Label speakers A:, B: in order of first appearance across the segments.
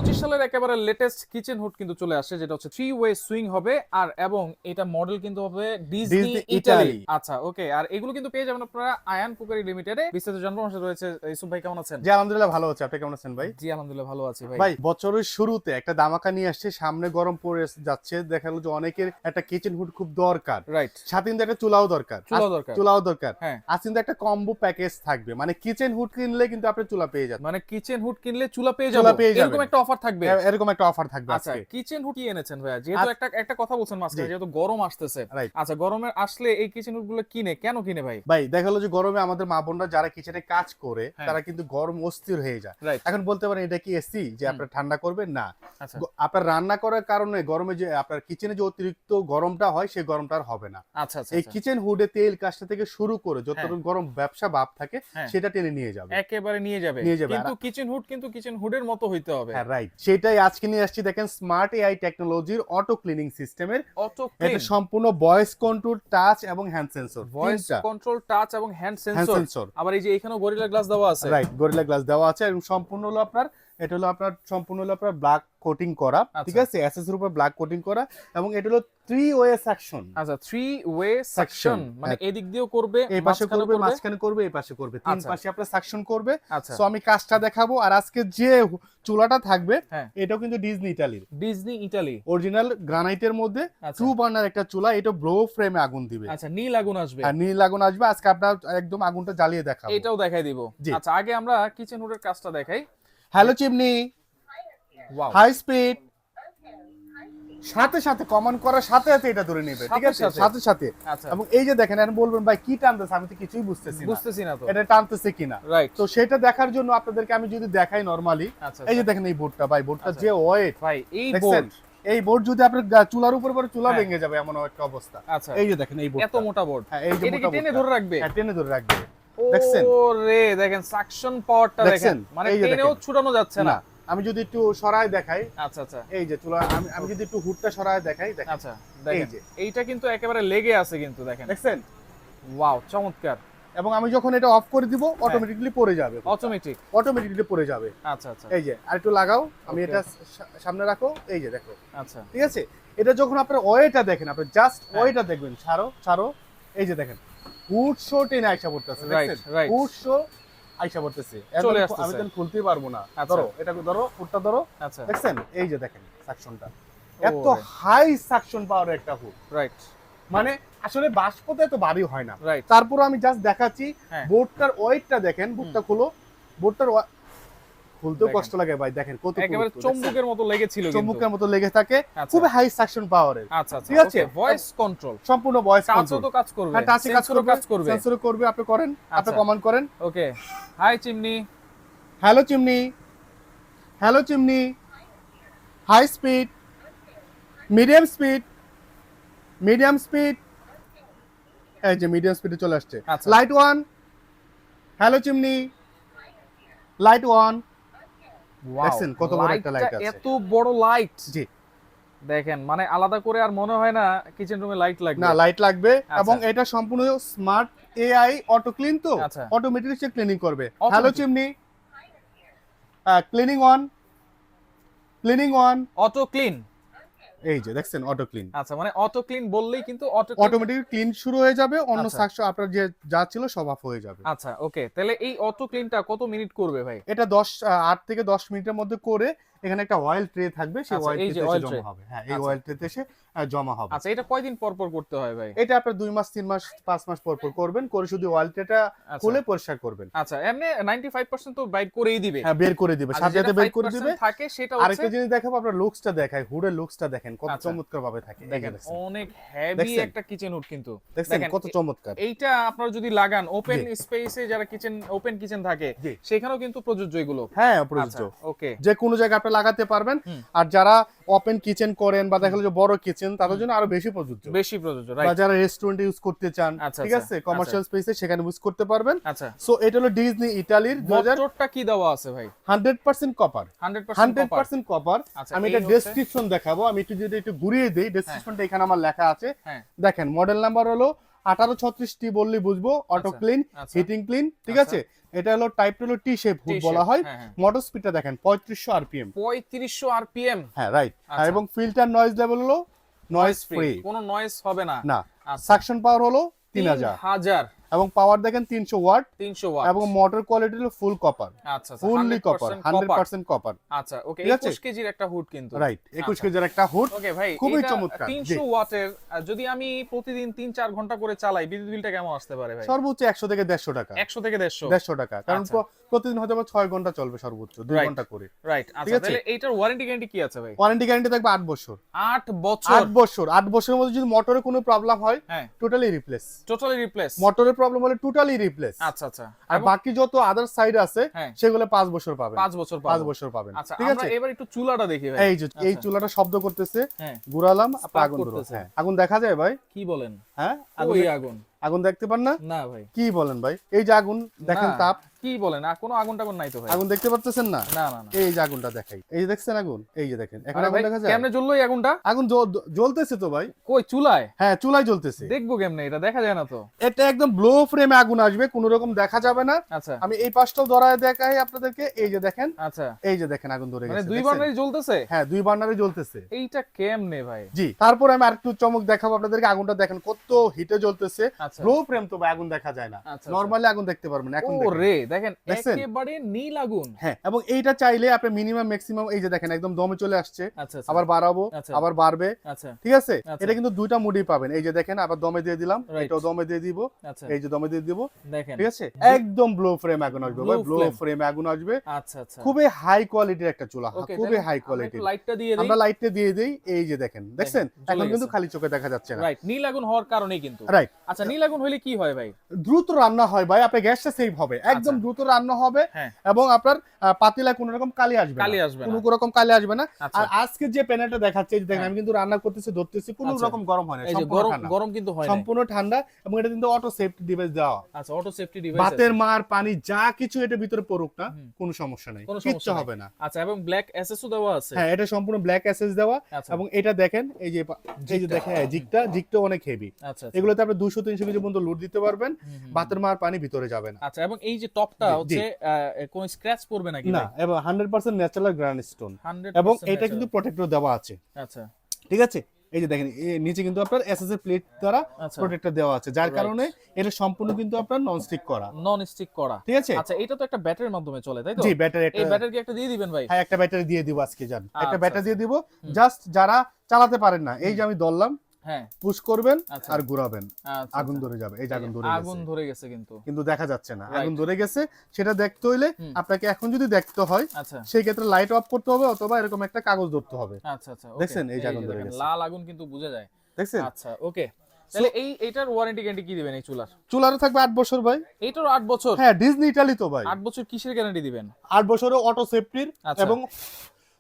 A: 2025 সালের একেবারে latest kitchen hood কিন্তু চলে আসছে, যেটা হচ্ছে 3 ওয়ে সুইং হবে আর এবং এটা মডেল কিন্তু হবে ডিজনি
B: ডিজনি
A: ইতালি।
B: ইতালি।
A: আচ্ছা ওকে, আর এগুলো কিন্তু পেয়ে যাবেন আপনারা আয়ান কুকারি লিমিটেডে। বিস্তারিত জানবো আমার সাথে রয়েছে ইউসুফ ভাই। কেমন আছেন?
B: জি আলহামদুলিল্লাহ ভালো আছি, আপনি কেমন আছেন ভাই?
A: জি আলহামদুলিল্লাহ ভালো আছি ভাই।
B: ভাই বছরের শুরুতে একটা দামাকা নিয়ে আসছে, সামনে গরম পড়ে যাচ্ছে, দেখা গেল যে অনেকের একটা কিচেন হুড খুব দরকার,
A: রাইট,
B: সাথে কিন্তু একটা চুলাও দরকার। চুলাও দরকার
A: হ্যাঁ।
B: আজ কিন্তু একটা কম্বো প্যাকেজ থাকবে, মানে কিচেন হুড কিনলে কিন্তু আপনি চুলা পেয়ে যাবেন,
A: মানে কিচেন হুড কিনলে চুলা পেয়ে
B: চুলা
A: যাবেন,
B: পেয়ে যাবেন।
A: এরকম একটা অফার থাকবে।
B: এরকম একটা অফার থাকবে
A: আচ্ছা,
B: আজকে।
A: কিচেন হুড কি এনেছেন ভাইয়া? যেহেতু একটা একটা কথা বলছেন মাঝখানে,
B: জি।
A: যেহেতু গরম আসতেছে।
B: রাইট।
A: আচ্ছা, গরমে আসলে এই কিচেন হুড গুলো কেন কিনে ভাই?
B: ভাই দেখা গেলো যে গরমে আমাদের মা বোনরা যারা কিচেনে কাজ করে
A: হ্যাঁ।
B: তারা কিন্তু গরম অস্থির হয়ে যায়।
A: রাইট।
B: এখন বলতে পারেন এটা কি এসি যে আপনার ঠান্ডা করবে? না,
A: আচ্ছা
B: আপনার রান্না করার কারণে গরমে যে আপনার কিচেনে যে অতিরিক্ত গরমটা হয় সেই গরমটা আর হবে না।
A: আচ্ছা আচ্ছা
B: এই
A: আচ্ছা।
B: কিচেন হুডে তেল কাজটা থেকে শুরু করে
A: হ্যাঁ।
B: যতটুকু গরম ব্যবসা ভাব থাকে
A: হ্যাঁ।
B: সেটা টেনে নিয়ে যাবে।
A: একেবারে নিয়ে যাবে।
B: নিয়ে যাবে।
A: কিন্তু কিচেন হুড কিন্তু কিচেন হুডের মতো হইতে হবে।
B: হ্যাঁ রাইট, সেটাই আজকে নিয়ে আসছি। দেখেন স্মার্ট এআই টেকনোলজির অটো ক্লিনিং সিস্টেমের,
A: অটো
B: এটা
A: ক্লিন,
B: সম্পূর্ণ ভয়েস কন্ট্রোল, টাচ এবং hand sensor.
A: Voice control, touch এবং হ্যান্ড
B: হ্যান্ড
A: সেন্সর।
B: সেন্সর,
A: আবার এই যে এখানেও গরিলা গ্লাস দেওয়া আছে।
B: রাইট, গরিলা গ্লাস দেওয়া আছে এবং সম্পূর্ণ হলো আপনার, এটা হলো আপনার সম্পূর্ণ হলো আপনার ব্ল্যাক কোটিং করা, ঠিক আছে, এসএস এর উপর ব্ল্যাক কোটিং করা, এবং এটা হলো 3 ওয়ে সাকশন।
A: আচ্ছা, 3 ওয়ে সাকশন, মানে এদিক দিয়েও করবে,
B: এই পাশে করবে, মাঝখানে করবে, এই পাশে করবে, তিন
A: আচ্ছা।
B: পাশে আপনার সাকশন করবে।
A: আচ্ছা,
B: সো আমি কাজটা দেখাবো। আর আজকে যে চুলাটা থাকবে
A: হ্যাঁ,
B: এটাও কিন্তু ডিজনি ইতালির
A: ডিজনি ইতালি
B: অরিজিনাল গ্রানাইটের মধ্যে
A: আচ্ছা।
B: 2 বার্নার একটা চুলা, এটা ব্রো ফ্রেমে আগুন দিবে।
A: আচ্ছা, নীল আগুন আসবে।
B: আর নীল আগুন আসবে। আজকে আপনার একদম আগুনটা জ্বালিয়ে দেখাবো।
A: এটাও দেখাই দিব।
B: জি।
A: আচ্ছা, আগে আমরা কিচেন হুডের কাজটা দেখাই।
B: Hello chimney,
A: wow,
B: high speed, সাথে সাথে কমান্ড করার সাথে সাথে এটা ধরে নেবে, ঠিক আছে, সাথে সাথে।
A: আচ্ছা,
B: এবং এই যে দেখেন, এখন বলবেন ভাই কি টানতেছে, আমি তো কিছুই
A: বুঝতেছি না তো
B: এটা টানতেছে কিনা।
A: রাইট।
B: তো সেটা দেখার জন্য আপনাদেরকে আমি যদি দেখাই নরমালি,
A: আচ্ছা,
B: এই যে দেখেন এই বোর্ডটা, ভাই বোর্ডটা
A: আচ্ছা।
B: যে ওয়েট,
A: ভাই এই
B: দেখছেন?
A: বোর্ড,
B: এই বোর্ড যদি আপনার চুলার উপর পড়ে চুলা
A: হ্যাঁ।
B: ভেঙে যাবে এমন একটা অবস্থা।
A: আচ্ছা,
B: এই যে দেখেন এই বোর্ড,
A: এত মোটা বোর্ড,
B: হ্যাঁ, এই যে
A: এটা কি
B: মোটা
A: টেনে
B: বোর্ডটা
A: ধরে রাখবে?
B: হ্যাঁ, টেনে ধরে রাখবে। দেখছেন?
A: ওরে দেখেন সাকশন পাওয়ারটা দেখেন,
B: দেখছেন?
A: মানে
B: এই যে
A: টেনেও
B: দেখেন।
A: ছুটানো যাচ্ছে না।
B: না, আমি যদি একটু সরায় দেখাই,
A: আচ্ছা আচ্ছা
B: এই যে চুলা, আমি যদি একটু হুডটা সরায় দেখাই, দেখেন
A: আচ্ছা, দেখেন
B: এই যে।
A: এইটা কিন্তু একেবারে লেগে আছে কিন্তু, দেখেন।
B: দেখছেন?
A: ওয়াও, চমৎকার।
B: এবং আমি যখন এটা অফ করে দিব অটোমেটিক্যালি পড়ে যাবে,
A: অটোমেটিক।
B: অটোমেটিক্যালি পড়ে যাবে।
A: আচ্ছা আচ্ছা
B: এই যে আরেকটু লাগাও, আমি
A: Okay.
B: এটা সামনে রাখো, এই যে দেখো,
A: আচ্ছা,
B: ঠিক আছে। এটা যখন আপনার ওয়েটা দেখেন, আপনি জাস্ট
A: হ্যাঁ।
B: ওয়েটা দেখবেন, ছাড়ো ছাড়ো, এই যে দেখেন হুড শো টেনে আইসা পড়তেছে,
A: Right,
B: দেখছেন?
A: right.
B: হুড শো আইসা পড়তেছে,
A: চলে
B: একদম
A: আসতেছে।
B: আমি তো খুলতেই পারবো না।
A: আচ্ছা।
B: ধরো এটা ধরো, হুডটা ধরো,
A: আচ্ছা,
B: দেখছেন? এই যে দেখেন সাকশনটা, এত
A: ওরে।
B: হাই সাকশন পাওয়ার একটা হুড,
A: রাইট
B: মানে আসলে বাষ্পতে এত ভারী হয় না।
A: রাইট।
B: তারপর আমি জাস্ট দেখাচ্ছি,
A: হ্যাঁ।
B: বোর্ডটার ওয়েটটা দেখেন, বোর্ডটা খুলো, বোর্ডটার খুলতেও
A: দেখেন।
B: কষ্ট লাগে ভাই, দেখেন কত
A: একেবারে
B: পুরু,
A: চম্বুকের মতো লেগেছিল কিন্তু।
B: চুম্বকের মতো লেগে থাকে,
A: আচ্ছা।
B: খুব হাই সাকশন পাওয়ারের,
A: আচ্ছা আচ্ছা,
B: ঠিক আছে?
A: ভয়েস কন্ট্রোল,
B: সম্পূর্ণ ভয়েস
A: টাচও
B: কন্ট্রোল,
A: তো কাজ করবে,
B: হ্যাঁ টাচে কাজ
A: সেন্সরও
B: করবে, সেন্সরে করবে, আপনি করেন, আপনি
A: আচ্ছা।
B: কমান্ড করেন।
A: Okay, hi chimney,
B: hello chimney, hello chimney, high speed, medium speed, medium speed, এই যে মিডিয়াম স্পিডে চলে আসছে।
A: আচ্ছা।
B: Light one, hello chimney, light one,
A: wow,
B: দেখছেন কত বড় একটা লাইট আছে।
A: এত বড় লাইট,
B: জি,
A: দেখেন, মানে আলাদা করে আর মনে হয় না কিচেন রুমে লাইট লাগবে।
B: না লাইট লাগবে।
A: আচ্ছা।
B: এবং এটা সম্পূর্ণ স্মার্ট এআই অটো ক্লিন, তো
A: আচ্ছা।
B: অটোমেটিক সে ক্লিনিং করবে।
A: Automatic।
B: Hello chimney, cleaning on, cleaning on,
A: auto clean.
B: এই যে দেখছেন অটো ক্লিন,
A: আচ্ছা, মানে অটো ক্লিন বললেই কিন্তু
B: অটোমেটিক ক্লিন শুরু হয়ে যাবে, অন্য
A: আচ্ছা।
B: সাকশন আপনার যে যা ছিল সব অফ হয়ে যাবে।
A: আচ্ছা ওকে, তাহলে এই অটো ক্লিনটা কত মিনিট করবে ভাই?
B: এটা 8 থেকে 10 মিনিটের মধ্যে করে, এখানে একটা অয়েল ট্রে থাকবে, সেই
A: আচ্ছা,
B: অয়েল
A: এই যে
B: ট্রেতে
A: oil
B: জমা
A: tray।
B: হবে। হ্যাঁ, এই
A: আচ্ছা।
B: অয়েল ট্রেতে এসে জমা হবে।
A: আচ্ছা, এটা কয়দিন পর পর করতে হয় ভাই?
B: এটা আপনার 2 মাস, 3 মাস, 5 মাস পর পর করবেন, করে শুধু অয়েল ট্রেটা
A: আচ্ছা।
B: খুলে পরিষ্কার করবেন।
A: আচ্ছা, এমনি 95% তো বাইট করেই দিবে।
B: হ্যাঁ, বের করে দিবে,
A: আর
B: সাথে
A: যেটা
B: সাথে বের করে
A: 5%
B: দিবে।
A: থাকে সেটা হচ্ছে,
B: আরেকটা জিনিস দেখাবো, আপনার লুকসটা দেখায়, হুডের লুকসটা দেখেন কত
A: আচ্ছা।
B: চমৎকার ভাবে থাকে। এই যে
A: দেখেন
B: দেখছেন,
A: অনেক হেভি
B: দেখছেন?
A: একটা কিচেন হুড কিন্তু।
B: দেখছেন কত চমৎকার।
A: এইটা আপনারা যদি লাগান ওপেন
B: জি।
A: স্পেসে, যারা ওপেন কিচেন থাকে
B: জি।
A: সেখানেও কিন্তু প্রযোজ্য এগুলো।
B: হ্যাঁ,
A: আচ্ছা
B: প্রযোজ্য,
A: ওকে,
B: যে কোনো জায়গায় আপনি লাগাতে পারবেন।
A: হুম।
B: আর যারা ওপেন কিচেন করেন বা দেখা গেলো যে বড় কিচেন, তাদের জন্য আরো বেশি প্রযোজ্য।
A: বেশি প্রযোজ্য,
B: বা
A: রাইট।
B: যারা রেস্টুরেন্টে ইউজ করতে চান,
A: আচ্ছা,
B: ঠিক
A: আচ্ছা,
B: আছে, কমার্শিয়াল স্পেসে সেখানে ইউজ করতে পারবেন।
A: আচ্ছা,
B: সো এটা হলো ডিজনি ইতালির
A: মোটরটা কি দেওয়া আছে ভাই?
B: 100% কপার,
A: 100% কপার।
B: 100% কপার।
A: আচ্ছা,
B: আমি
A: এই
B: এটা
A: হচ্ছে-
B: ডেসক্রিপশন দেখাবো, আমি একটু যদি একটু ঘুরিয়ে দেই, ডেসক্রিপশনটা এখানে আমার লেখা আছে।
A: হ্যাঁ,
B: দেখেন মডেল নাম্বার হলো 1836T বললেই বুঝবো, অটো
A: আচ্ছা,
B: ক্লিন,
A: আচ্ছা।
B: হিটিং ক্লিন, ঠিক
A: আচ্ছা।
B: আছে। এটা হলো টাইপ হলো টি শেপ হুড
A: T-shape,
B: বলা হয়।
A: হ্যাঁ, হ্যাঁ।
B: মোটর স্পিডটা দেখেন 3500 আরপিএম।
A: 3500 আরপিএম।
B: হ্যাঁ রাইট।
A: আচ্ছা।
B: এবং ফিল্টার নয়েজ লেভেল হলো নয়েজ ফ্রি,
A: কোনো নয়েজ হবে না।
B: না।
A: আচ্ছা।
B: সাকশন পাওয়ার হলো 3000
A: 3000।
B: এবং পাওয়ার দেখেন 300 ওয়াট
A: 300 ওয়াট।
B: এবং মোটর কোয়ালিটি হলো ফুল কপার,
A: আচ্ছা, আচ্ছা,
B: ফুললি কপার,
A: 100%
B: 100% কপার।
A: আচ্ছা, ওকে,
B: ঠিক আছে?
A: 21 কেজির একটা হুড কিন্তু।
B: রাইট, 21
A: আচ্ছা।
B: কেজির একটা হুড,
A: ওকে ভাই,
B: খুবই
A: এটা
B: চমৎকার।
A: 300 ওয়াটের, যদি আমি প্রতিদিন 3-4 ঘন্টা করে চালাই, বিদ্যুৎ বিলটা কেমন আসতে পারে ভাই?
B: সর্বোচ্চ 100 থেকে 150 টাকা।
A: 100 থেকে 150।
B: 150 টাকা, কারণ
A: আচ্ছা।
B: প্রতিদিন হয়তো 6 ঘন্টা চলবে, সর্বোচ্চ 2
A: Right.
B: ঘন্টা করে।
A: রাইট,
B: ঠিক
A: আচ্ছা,
B: আছে?
A: তাহলে এইটার ওয়ারেন্টি গ্যারান্টি কি আছে ভাই?
B: ওয়ারেন্টি গ্যারান্টি থাকবে 8 বছর।
A: 8 বছর।
B: 8 বছর, 8 বছরের মধ্যে যদি মোটরে কোনো প্রবলেম হয়,
A: হ্যাঁ,
B: টোটালি রিপ্লেস।
A: Totally replace.
B: মোটরের প্রবলেম হলে টোটালি রিপ্লেস।
A: আচ্ছা, আচ্ছা।
B: আর বাকি যত আদার সাইড আছে
A: হ্যাঁ।
B: সেগুলো 5 বছর পাবেন।
A: 5 বছর
B: 5
A: পাবো।
B: বছর পাবেন।
A: আচ্ছা,
B: ঠিক
A: আমরা
B: আছে।
A: এবার একটু চুলাটা দেখি ভাই।
B: এই যে এই
A: আচ্ছা।
B: চুলাটা শব্দ করতেছে,
A: হ্যাঁ।
B: ঘুরালাম, আপনার
A: Spark
B: আগুন ধরো।
A: করতেছে।
B: হ্যাঁ, আগুন দেখা যায় ভাই?
A: কি বলেন?
B: হ্যাঁ, আগুন
A: ওই আগুন।
B: আগুন দেখতে পান না?
A: না ভাই।
B: কি বলেন ভাই? এই যে আগুন দেখেন,
A: না,
B: তাপ।
A: কি বলেন? কোনো আগুন টাগুন নাই তো ভাই।
B: আগুন দেখতে পারতেছেন না?
A: না, না, না।
B: এই যে আগুনটা দেখাই, এই যে দেখছেন আগুন, এই যে দেখেন, এখন
A: আরে
B: আগুন
A: ভাই,
B: দেখা যায়?
A: কেমনে জ্বললো এই আগুনটা?
B: আগুন জ্বলতেছে তো ভাই।
A: কই, চুলায়?
B: হ্যাঁ, চুলায় জ্বলতেছে।
A: দেখবো কেমনে? এটা দেখা যায় না তো।
B: এটা একদম ব্লো ফ্রেমে আগুন আসবে, কোনো রকম দেখা যাবে না।
A: আচ্ছা,
B: আমি এই পাশটাও ধরায় দেখাই আপনাদেরকে, এই যে দেখেন,
A: আচ্ছা।
B: এই যে দেখেন আগুন ধরে
A: মানে
B: গেছে।
A: 2
B: দেখছেন?
A: বার্নারই জ্বলতেছে?
B: হ্যাঁ, 2 বার্নারে জ্বলতেছে।
A: এইটা কেমনে ভাই?
B: জি, তারপর আমি আরেকটু চমক দেখাবো আপনাদেরকে। আগুনটা দেখেন কত হিটে জ্বলতেছে।
A: আচ্ছা।
B: ব্লো ফ্রেম তো ভাই আগুন দেখা যায় না,
A: আচ্ছা,
B: নরমালি আগুন দেখতে পারবেন। এখন
A: ও
B: দেখেন।
A: রে, দেখেন
B: দেখছেন?
A: একেবারে নীল আগুন।
B: হ্যাঁ, এবং এইটা চাইলে আপনি মিনিমাম ম্যাক্সিমাম, এই যে দেখেন একদম দমে চলে আসছে,
A: আচ্ছা, আচ্ছা।
B: আবার বাড়াবো,
A: আচ্ছা।
B: আবার বাড়বে।
A: আচ্ছা,
B: ঠিক আছে।
A: আচ্ছা।
B: এটা কিন্তু দুইটা মুডই পাবেন। এই যে দেখেন, আবার দমে দিয়ে দিলাম,
A: Right.
B: এটাও দমে দিয়ে দিব,
A: আচ্ছা।
B: এই যে দমে দিয়ে দিব।
A: দেখেন।
B: ঠিক আছে, একদম ব্লো ফ্রেম আগুন আসবে ভাই,
A: Blow
B: ব্লো
A: flame।
B: ফ্রেম আগুন আসবে।
A: আচ্ছা, আচ্ছা।
B: খুবই হাই কোয়ালিটির একটা চুলা,
A: ওকে,
B: খুবই হাই কোয়ালিটির।
A: লাইটটা দিয়ে দেই।
B: আমরা লাইটটা দিয়ে দেই, এই যে দেখেন, দেখছেন
A: জ্বলে
B: এখন কিন্তু
A: গেছে।
B: খালি চোখে দেখা যাচ্ছে না।
A: রাইট, নীল আগুন হওয়ার কারণেই কিন্তু।
B: রাইট।
A: আচ্ছা, নীল আগুন হইলে কি হয় ভাই?
B: দ্রুত রান্না হয় ভাই, আপনার গ্যাসটা সেভ হবে, একদম
A: আচ্ছা।
B: দ্রুত রান্না হবে।
A: হ্যাঁ।
B: এবং আপনার পাতিলায় কোনো রকম কালি আসবে
A: কালি
B: না,
A: আসবে না।
B: কোনো রকম কালি আসবে না।
A: আচ্ছা।
B: আর আজকে যে প্যানেলটা দেখাচ্ছে, এই যে দেখেন,
A: হ্যাঁ।
B: আমি কিন্তু রান্না করতেছি, ধরতেছি, কোনো
A: আচ্ছা।
B: রকম গরম হয় না,
A: এই যে
B: সম্পূর্ণ
A: গরম
B: ঠান্ডা।
A: গরম কিন্তু হয় না।
B: সম্পূর্ণ ঠান্ডা, এবং এটা কিন্তু অটো সেফটি ডিভাইস দেওয়া।
A: আচ্ছা, অটো সেফটি ডিভাইস
B: ভাতের মার, পানি যা কিছু এটার ভিতরে পড়ুক না,
A: হুম।
B: কোনো সমস্যা নাই,
A: কোনো
B: কিচ্ছু
A: সমস্যা নাই।
B: হবে না।
A: আচ্ছা, এবং ব্ল্যাক এসএসও দেওয়া আছে।
B: হ্যাঁ, এটা সম্পূর্ণ ব্ল্যাক অ্যাসেস দেওয়া।
A: আচ্ছা।
B: এবং এটা দেখেন, এই যে এই যে দেখেন, জিগটা অনেক হেভি।
A: আচ্ছা, আচ্ছা।
B: এগুলোতে আপনি 200-300 কেজি পর্যন্ত লোড দিতে পারবেন, ভাতের মার পানি ভিতরে যাবে না।
A: আচ্ছা, এবং এই যে টপটা
B: জি,
A: হচ্ছে কোনো স্ক্র্যাচ পড়বে নাকি
B: না,
A: ভাই?
B: এবং 100% ন্যাচারাল গ্রানাইট স্টোন,
A: 100%
B: এবং এটা
A: natural।
B: কিন্তু প্রোটেক্টর দেওয়া আছে।
A: আচ্ছা,
B: ঠিক আছে। এই যে দেখেন, নিচে কিন্তু আপনার এসএস এর প্লেট দ্বারা
A: আচ্ছা।
B: প্রোটেক্টর দেওয়া আছে, যার
A: Right.
B: কারণে এটা সম্পূর্ণ কিন্তু আপনার নন স্টিক করা।
A: নন স্টিক করা।
B: ঠিক আছে।
A: আচ্ছা, এটা তো একটা ব্যাটারির মাধ্যমে চলে, তাই তো?
B: জি, ব্যাটারি
A: এই
B: একটা,
A: ব্যাটারি কি একটা দিয়ে দিবেন ভাই?
B: হ্যাঁ, একটা ব্যাটারি দিয়ে দিব আজকে, জান একটা
A: আচ্ছা,
B: ব্যাটারি দিয়ে দিব।
A: হুম।
B: জাস্ট যারা চালাতে পারেন না, এই যে আমি ধরলাম,
A: হ্যাঁ।
B: পুশ করবেন
A: আচ্ছা।
B: আর ঘোরাবেন,
A: আচ্ছা,
B: আগুন
A: আচ্ছা।
B: ধরে যাবে। এই যে আগুন ধরে
A: আগুন
B: গেছে,
A: ধরে গেছে কিন্তু।
B: কিন্তু দেখা যাচ্ছে না
A: Right.
B: আগুন ধরে গেছে। সেটা দেখতে হইলে
A: হুম।
B: আপনাকে এখন যদি দেখতে হয়,
A: আচ্ছা,
B: সেই ক্ষেত্রে লাইট অফ করতে হবে, অথবা এরকম একটা কাগজ ধরতে হবে।
A: আচ্ছা, আচ্ছা। okay।
B: দেখছেন, এই যে আগুন
A: যে
B: ধরে
A: দেখেন,
B: গেছে।
A: লাল আগুন কিন্তু বোঝা যায়।
B: দেখছেন,
A: আচ্ছা, ওকে। তাহলে এইটার ওয়ারেন্টি গ্যারান্টি কি দিবেন এই চুলার?
B: চুলারও থাকবে 8 বছর ভাই।
A: এইটার 8 বছর?
B: হ্যাঁ, ডিজনি ইটালি তো ভাই।
A: 8 বছর কিসের গ্যারান্টি দিবেন?
B: 8 বছরও অটো সেফটির,
A: আচ্ছা।
B: এবং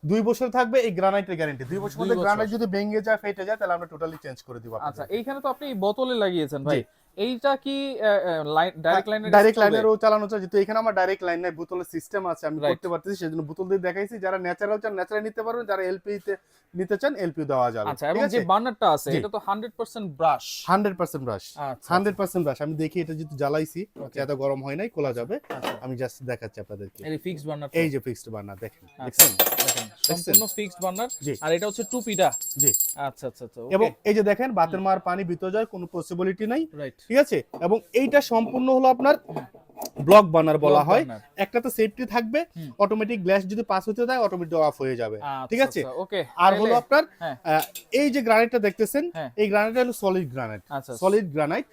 B: 2 বছর থাকবে এই গ্রানাইটের গ্যারান্টি। 2 বছর মধ্যে
A: বছর।
B: গ্রানাইট যদি ভেঙে যায়, ফেটে যায়, তাহলে আমরা টোটালি চেঞ্জ করে দিব।
A: আচ্ছা, এইখানে তো আপনি বোতলে লাগিয়েছেন ভাই।
B: জি।
A: এইটা কি ডাইরেক্ট লাইনের?
B: ডাইরেক্ট লাইনেরও চালানো যায়, যেহেতু এখানে আমার ডাইরেক্ট লাইন নাই, বোতলের সিস্টেম আছে, আমি
A: Right.
B: করতে পারতেছি, সেজন্য বোতল দিয়ে দেখাইছি। যারা ন্যাচারাল চান ন্যাচারাল নিতে পারবেন, যারা এলপি তে নিতে চান এলপি দেওয়া যাবে।
A: আচ্ছা,
B: ঠিক
A: এবং যে
B: আছে।
A: বার্নারটা আছে
B: জি।
A: এটা তো 100% ব্রাশ।
B: 100% ব্রাশ,
A: আচ্ছা,
B: 100% ব্রাশ। আমি দেখি এটা যেহেতু জ্বালাইছি,
A: Okay.
B: এত গরম হয় নাই, খোলা যাবে।
A: আচ্ছা।
B: আমি জাস্ট দেখাচ্ছি আপনাদেরকে।
A: এই ফিক্সড বার্নার।
B: এই যে ফিক্সড বার্নার দেখেন,
A: আচ্ছা,
B: দেখছেন?
A: দেখেন সম্পূর্ণ ফিক্সড বার্নার।
B: জি।
A: আর এটা হচ্ছে টুপিটা।
B: জি।
A: আচ্ছা, আচ্ছা, আচ্ছা।
B: এবং এই যে দেখেন, বাতের মার পানি ভিতরে যাওয়ার কোনো পসিবিলিটি নাই।
A: রাইট।
B: ঠিক আছে। এবং এইটা সম্পূর্ণ হলো আপনার ব্লক বার্নার বলা
A: Block
B: হয়।
A: burner।
B: একটা তো সেফটি থাকবে,
A: হুম।
B: অটোমেটিক গ্যাস যদি পাস হতে যায়, অটোমেটিক অফ হয়ে যাবে। ঠিক আছে।
A: ওকে।
B: আর হলো আপনার
A: হ্যাঁ।
B: এই যে গ্রানাইটটা দেখতেছেন,
A: হ্যাঁ।
B: এই গ্রানাইটটা হলো সলিড গ্রানাইট।
A: আচ্ছা,
B: সলিড গ্রানাইট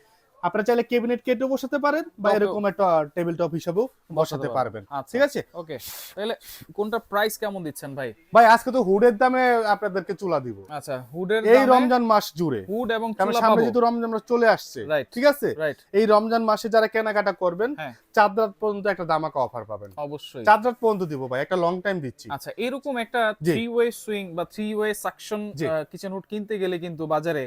B: আপনারা চাইলে ক্যাবিনেট কেটেও বসাতে পারেন, বা
A: টপেও
B: এরকম একটা টেবিল টপ হিসেবেও বসাতে পারবেন।
A: আচ্ছা,
B: ঠিক আছে।
A: ওকে। তাহলে কোনটা প্রাইস কেমন দিচ্ছেন ভাই?
B: ভাই, আজকে তো হুডের দামে আপনাদেরকে চুলা দিব,
A: আচ্ছা, হুডের
B: এই
A: দামে
B: রমজান মাস জুড়ে।
A: হুড এবং
B: কারণ
A: চুলা
B: সামনে
A: পাবো।
B: যেহেতু রমজান মাস চলে আসছে,
A: Right.
B: ঠিক আছে।
A: রাইট।
B: এই রমজান মাসে যারা কেনাকাটা করবেন,
A: হ্যাঁ,
B: 4 রাত পর্যন্ত একটা দামাকা অফার পাবেন।
A: অবশ্যই।
B: 4 রাত পর্যন্ত দিব ভাই, একটা লং টাইম দিচ্ছি।
A: আচ্ছা, এরকম একটা
B: জি।
A: 3 ওয়ে সুইং বা 3 ওয়ে সাকশন
B: জি।
A: কিচেন হুড কিনতে গেলে কিন্তু বাজারে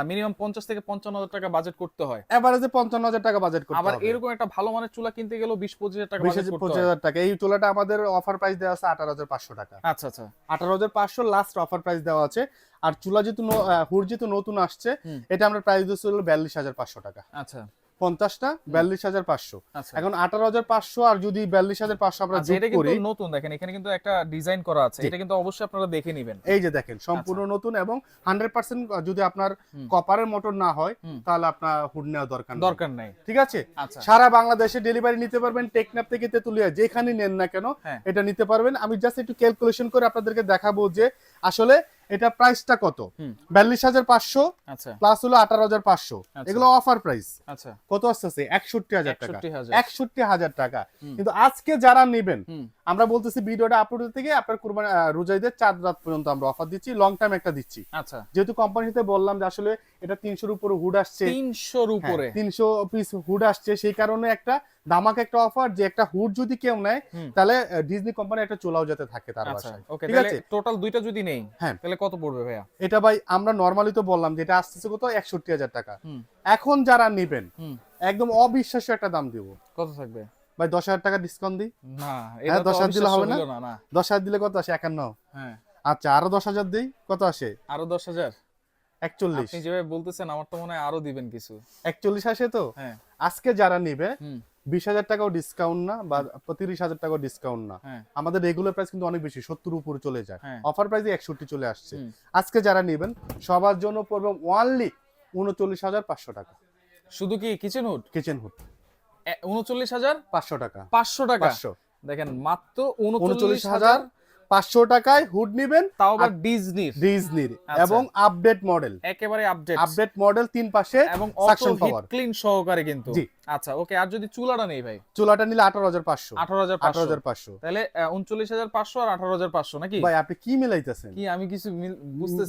A: মিনিমাম 50 থেকে 55,000 টাকা বাজেট করতে হয়।
B: এভারেজে 55,000 টাকা বাজেট করতে
A: আবার
B: হবে।
A: এরকম একটা ভালো মানের চুলা কিনতে গেলেও 20-25,000 টাকা বাজেট করতে হয়।
B: 20,000 টাকা। এই চুলাটা আমাদের অফার প্রাইস দেওয়া আছে 18,500 টাকা।
A: আচ্ছা আচ্ছা
B: 18,500 লাস্ট অফার প্রাইস দেওয়া আছে। আর চুলা যেহেতু হুড যেহেতু নতুন আসছে, এটা আমরা প্রাইস দিচ্ছি হলো 42,500 টাকা।
A: আচ্ছা
B: 50টা 42,500।
A: আচ্ছা।
B: এখন 18,500 আর যদি 42,500 আমরা
A: আচ্ছা,
B: যোগ
A: এটা
B: করি,
A: কিন্তু নতুন, দেখেন এখানে কিন্তু একটা ডিজাইন করা আছে, এটা কিন্তু অবশ্যই আপনারা দেখে নেবেন।
B: এই যে দেখেন সম্পূর্ণ নতুন এবং 100% যদি আপনার কপারের মোটর না হয় তাহলে আপনার হুড নেওয়া দরকার
A: নাই।
B: ঠিক আছে?
A: আচ্ছা
B: সারা বাংলাদেশে ডেলিভারি নিতে পারবেন, টেকনাফ থেকে তেতুলিয়া যেখানে নেন না কেন
A: হ্যাঁ।
B: এটা নিতে পারবেন। আমি জাস্ট একটু ক্যালকুলেশন করে আপনাদেরকে দেখাবো যে আসলে এটা প্রাইসটা কত। 42,500
A: আচ্ছা
B: প্লাস হলো 18,500, এগুলো অফার প্রাইস।
A: আচ্ছা
B: কত আসছে? 61,000 টাকা।
A: 61,000
B: 61,000 টাকা। কিন্তু আজকে যারা নেবেন, আমরা বলতেছি ভিডিওটা আপলোড থেকে আপনার কুরবানি রোজাইদের 4 রাত পর্যন্ত আমরা অফার দিচ্ছি, লং টাইম একটা দিচ্ছি।
A: আচ্ছা
B: যেহেতু কোম্পানির সাথে বললাম যে আসলে এটা 300 উপরে হুড আসছে,
A: 300 উপরে
B: 300 পিস হুড আসছে, সেই কারণে একটা ধামাকা একটা অফার যে একটা হুড যদি কেউ নেয় তাহলে ডিজনি কোম্পানি একটা চোলাও যাতে থাকে তার
A: আচ্ছা
B: বাসায়।
A: ওকে,
B: ঠিক
A: তাহলে
B: আছে?
A: টোটাল দুইটা যদি নেই
B: হ্যাঁ।
A: তাহলে কত পড়বে ভাইয়া?
B: এটা ভাই আমরা নরমালি তো বললাম যে এটা আসতেছে কত 61,000 টাকা। এখন যারা নেবেন একদম অবিশ্বাস্য একটা দাম দিব।
A: কত থাকবে
B: ভাই 10,000 টাকা ডিসকাউন্ট দিই।
A: না,
B: হ্যাঁ,
A: এটা তো
B: 10,000 দিলে হবে না?
A: না।
B: 10,000 দিলে কত আসে? 51।
A: হ্যাঁ,
B: আচ্ছা আরো 10,000 দিই, কত আসে?
A: আরো 10,000।
B: 41।
A: আপনি যেভাবে বলতেছেন আমার তো মনে হয় আরো দিবেন কিছু।
B: 41 আসে তো?
A: হ্যাঁ
B: আজকে যারা নিবে
A: হুম
B: 20,000 টাকাও ডিসকাউন্ট না বা 30,000 টাকাও ডিসকাউন্ট না।
A: হ্যাঁ
B: আমাদের রেগুলার প্রাইস কিন্তু অনেক বেশি, 70 উপরে চলে যায়।
A: হ্যাঁ।
B: অফার প্রাইসে 61 চলে আসছে।
A: হুম।
B: আজকে যারা নেবেন সবার জন্য পড়বে অনলি 39,500 টাকা।
A: শুধু কি কিচেন হুড
B: কিচেন হুড
A: 39,500
B: টাকা।
A: 500 দেখেন মাত্র 39,500
B: 39,500 টাকায় হুড নেবেন,
A: তাও আবার ডিজনির
B: ডিজনির
A: আচ্ছা।
B: এবং আপডেট মডেল।
A: একেবারে
B: আপডেট মডেল, তিন পাশে
A: এবং
B: সাকশন
A: অটো হিট
B: পাওয়ার।
A: ক্লিন সহকারে কিন্তু।
B: জি।
A: আচ্ছা ওকে, আর যদি চুলাটা নেই ভাই?
B: চুলাটা নিলে 18,500।
A: 18,500 তাহলে 39,500 আর 18,500 নাকি?
B: ভাই আপনি কি মিলাইতেছেন?
A: কি আমি কিছু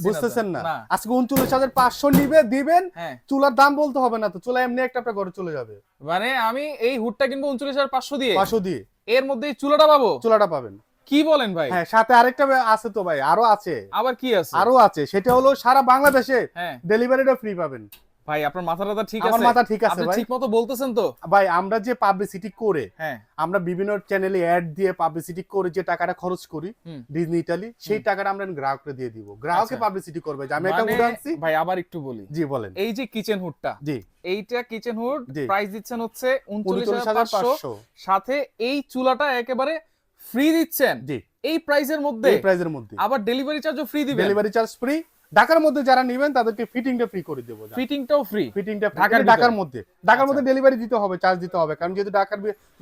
B: বুঝতেছেন না?
A: না।
B: আজকে 39,500 নিবে দিবেন,
A: হ্যাঁ
B: চুলার দাম বলতে হবে না তো, চুলা এমনি একটা আপনার ঘরে চলে যাবে।
A: মানে আমি এই হুডটা কিনবো 39,500 দিয়ে,
B: 500 দিয়ে
A: এর মধ্যে এই চুলাটা পাবো?
B: চুলাটা পাবেন।
A: কি বলেন ভাই?
B: হ্যাঁ, সাথে আরেকটা আছে তো ভাই, আরো আছে।
A: আবার কি আছে?
B: আরো আছে, সেটা হলো সারা বাংলাদেশে
A: হ্যাঁ
B: ডেলিভারিটা ফ্রি পাবেন।
A: ভাই আপনার মাথাটা ঠিক আছে?
B: আমার মাথা ঠিক আছে
A: আপনি
B: ভাই।
A: ঠিক মতো বলতেছেন তো?
B: ভাই আমরা যে পাবলিসিটি করে,
A: হ্যাঁ
B: আমরা বিভিন্ন চ্যানেলে অ্যাড দিয়ে পাবলিসিটি করে যে টাকাটা খরচ করি
A: হুম।
B: ডিজনি ইতালি, সেই টাকাটা আমরা গ্রাহককে দিয়ে দিব। গ্রাহককে
A: আচ্ছা।
B: পাবলিসিটি করবে যে আমি একটা
A: মানে
B: হুড আনছি।
A: ভাই আবার একটু বলি,
B: জি বলেন।
A: এই যে কিচেন হুডটা,
B: জি
A: এইটা কিচেন হুড
B: জি।
A: প্রাইস দিচ্ছেন হচ্ছে 39,500,
B: 39,500।
A: সাথে এই চুলাটা একেবারে ফ্রি দিচ্ছেন
B: জি
A: এই প্রাইসের মধ্যে,
B: এই প্রাইসের মধ্যে
A: আবার ডেলিভারি চার্জও ফ্রি দিবেন।
B: Delivery charge free. ঢাকার মধ্যে যারা নেবেন তাদেরকে ফিটিংটা ফ্রি করে দেবো।
A: ফিটিংটাও ফ্রি?
B: ফিটিংটা
A: ঢাকার
B: ঢাকার মধ্যে, ঢাকার
A: আচ্ছা।
B: মধ্যে ডেলিভারি দিতে হবে, চার্জ দিতে হবে, কারণ যেহেতু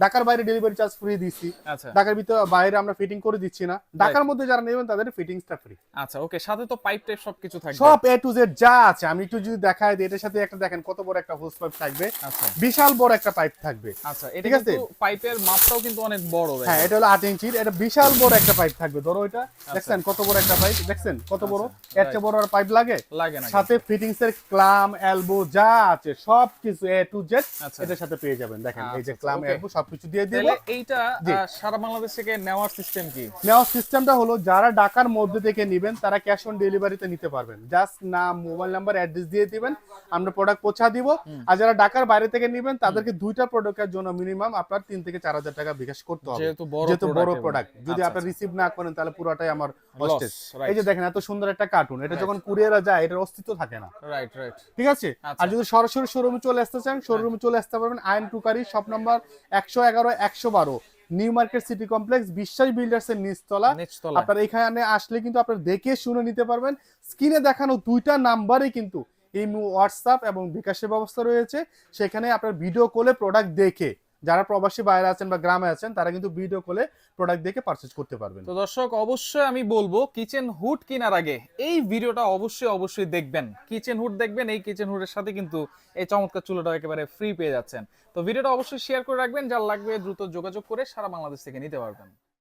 B: ঢাকার বাইরে ডেলিভারি চার্জ ফ্রি দিচ্ছি,
A: আচ্ছা
B: ঢাকার ভিতরে বাইরে আমরা ফিটিং করে দিচ্ছি না। ঢাকার মধ্যে যারা নেবেন তাদের ফিটিংসটা ফ্রি।
A: আচ্ছা ওকে, সাথে তো পাইপ টাইপ সবকিছু থাকবে?
B: সব এ টু জেড যা আছে আমি একটু যদি দেখাই দিই, এটার সাথে একটা দেখেন কত বড় একটা হোস পাইপ থাকবে।
A: আচ্ছা
B: বিশাল বড় একটা পাইপ থাকবে।
A: আচ্ছা, এটা
B: ঠিক আছে?
A: কিন্তু পাইপের মাপটাও কিন্তু অনেক বড় ভাই।
B: হ্যাঁ, এটা হলো 8 ইঞ্চির, এটা বিশাল বড় একটা পাইপ থাকবে। ধরো এটা দেখছেন কত বড় একটা পাইপ, দেখছেন কত বড়? এর চেয়ে বড় আর পাইপ লাগে?
A: লাগে না?
B: সাথে ফিটিংস এর ক্লাম, এলবো যা আছে সবকিছু এ টু জেড
A: আচ্ছা।
B: এটার সাথে পেয়ে যাবেন। দেখেন এই যে
A: আচ্ছা,
B: ক্লাম,
A: okay.
B: এলবো সবকিছু দিয়ে দিব।
A: তাহলে এইটা
B: জি।
A: সারা বাংলাদেশ থেকে নেওয়ার সিস্টেম কি?
B: নেওয়ার সিস্টেমটা হলো যারা ঢাকার মধ্যে থেকে নেবেন তারা ক্যাশ অন ডেলিভারিতে নিতে পারবেন। জাস্ট নাম, মোবাইল নাম্বার, অ্যাড্রেস দিয়ে দিবেন, আমরা প্রোডাক্ট পৌঁছা দিব। আর যারা ঢাকার বাইরে থেকে নেবেন তাদেরকে দুইটা প্রোডাক্টের জন্য মিনিমাম আপনার 3 থেকে 4,000 টাকা বিকাশ করতে হবে,
A: যেহেতু
B: বড়
A: product
B: প্রোডাক্ট। যদি
A: আচ্ছা,
B: আপনার রিসিভ না করেন তাহলে পুরোটাই আমার
A: Loss,
B: হস্টেজ।
A: right.
B: এই যে দেখেন এত সুন্দর একটা কার্টুন, এটা যখন কুরিয়ারে যায় এটার অস্তিত্ব থাকে না।
A: Right right.
B: ঠিক আছে?
A: আচ্ছা।
B: আর যদি সরাসরি শোরুমে চলে আসতে চান, শোরুমে চলে আসতে পারবেন আইন টুকারি shop number 111 112 New Market City Complex, Biswas builders এর নিচতলা।
A: নিচতলা।
B: আপনার এখানে আসলে কিন্তু আপনারা দেখে শুনে নিতে পারবেন। স্ক্রিনে দেখানো দুইটা নাম্বারে কিন্তু এই হোয়াটসঅ্যাপ এবং বিকাশের ব্যবস্থা রয়েছে, সেখানে আপনার ভিডিও কলে প্রোডাক্ট দেখে, যারা প্রবাসী বাইরে আছেন বা গ্রামে আছেন তারা কিন্তু ভিডিও কলে প্রোডাক্ট দেখে পারচেজ করতে পারবেন।
A: তো দর্শক অবশ্যই আমি বলবো কিচেন হুড কেনার আগে এই ভিডিওটা অবশ্যই দেখবেন। কিচেন হুড দেখবেন, এই কিচেন হুডের সাথে কিন্তু এই চমৎকার চুলাটা একেবারে ফ্রি পেয়ে যাচ্ছেন। তো ভিডিওটা অবশ্যই শেয়ার করে রাখবেন, যার লাগবে দ্রুত যোগাযোগ করে সারা বাংলাদেশ থেকে নিতে পারবেন।